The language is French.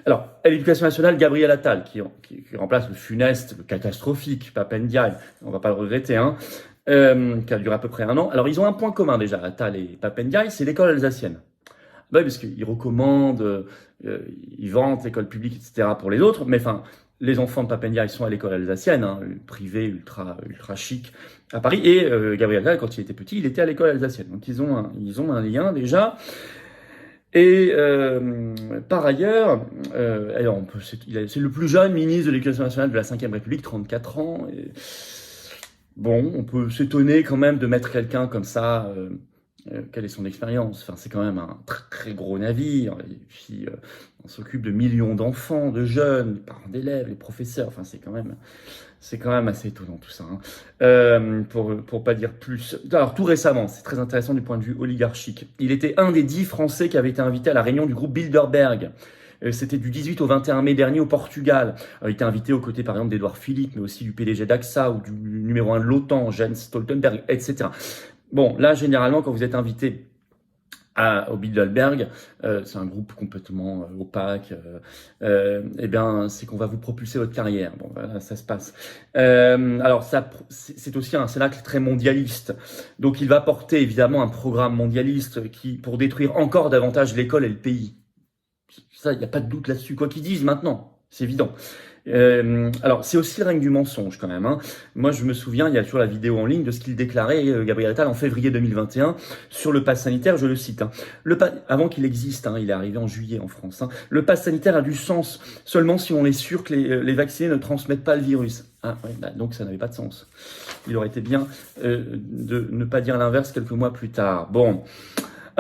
Alors, à l'éducation nationale, Gabriel Attal, qui remplace le funeste, le catastrophique Pap Ndiaye, on va pas le regretter, hein, qui a duré à peu près 1 an. Alors, ils ont un point commun déjà, Attal et Pap Ndiaye, c'est l'école alsacienne. Bah oui, parce qu'ils recommandent, ils vantent l'école publique, etc. pour les autres, mais enfin, les enfants de Pap Ndiaye sont à l'école alsacienne, hein, privée, ultra chic à Paris, et Gabriel Attal, quand il était petit, il était à l'école alsacienne. Donc ils ont un lien déjà. Et par ailleurs, alors c'est le plus jeune ministre de l'Éducation nationale de la Ve République, 34 ans. Et, bon, on peut s'étonner quand même de mettre quelqu'un comme ça. Quelle est son expérience? Enfin, c'est quand même un très gros navire. Et puis, on s'occupe de millions d'enfants, de jeunes, les parents d'élèves, les professeurs. Enfin, c'est quand même assez étonnant tout ça, hein. Pour pas dire plus. Alors tout récemment, c'est très intéressant du point de vue oligarchique. Il était un des 10 Français qui avaient été invités à la réunion du groupe Bilderberg. C'était du 18 au 21 mai dernier au Portugal. Il était invité aux côtés par exemple d'Édouard Philippe, mais aussi du PDG d'AXA ou du numéro 1 de l'OTAN, Jens Stoltenberg, etc. Bon, là généralement quand vous êtes invité au Bilderberg, c'est un groupe complètement opaque, eh bien, c'est qu'on va vous propulser votre carrière. Bon, voilà, ça se passe. Alors, c'est aussi un cénacle très mondialiste. Donc, il va porter évidemment un programme mondialiste pour détruire encore davantage l'école et le pays. Ça, il n'y a pas de doute là-dessus. Quoi qu'ils disent maintenant, c'est évident. Alors, c'est aussi le règne du mensonge quand même, hein. Moi, je me souviens, il y a toujours la vidéo en ligne de ce qu'il déclarait, Gabriel Attal, en février 2021, sur le pass sanitaire, je le cite, hein. Avant qu'il existe, hein, il est arrivé en juillet en France, hein. Le pass sanitaire a du sens seulement si on est sûr que les vaccinés ne transmettent pas le virus. Ah, ouais, bah, donc ça n'avait pas de sens. Il aurait été bien de ne pas dire l'inverse quelques mois plus tard. Bon.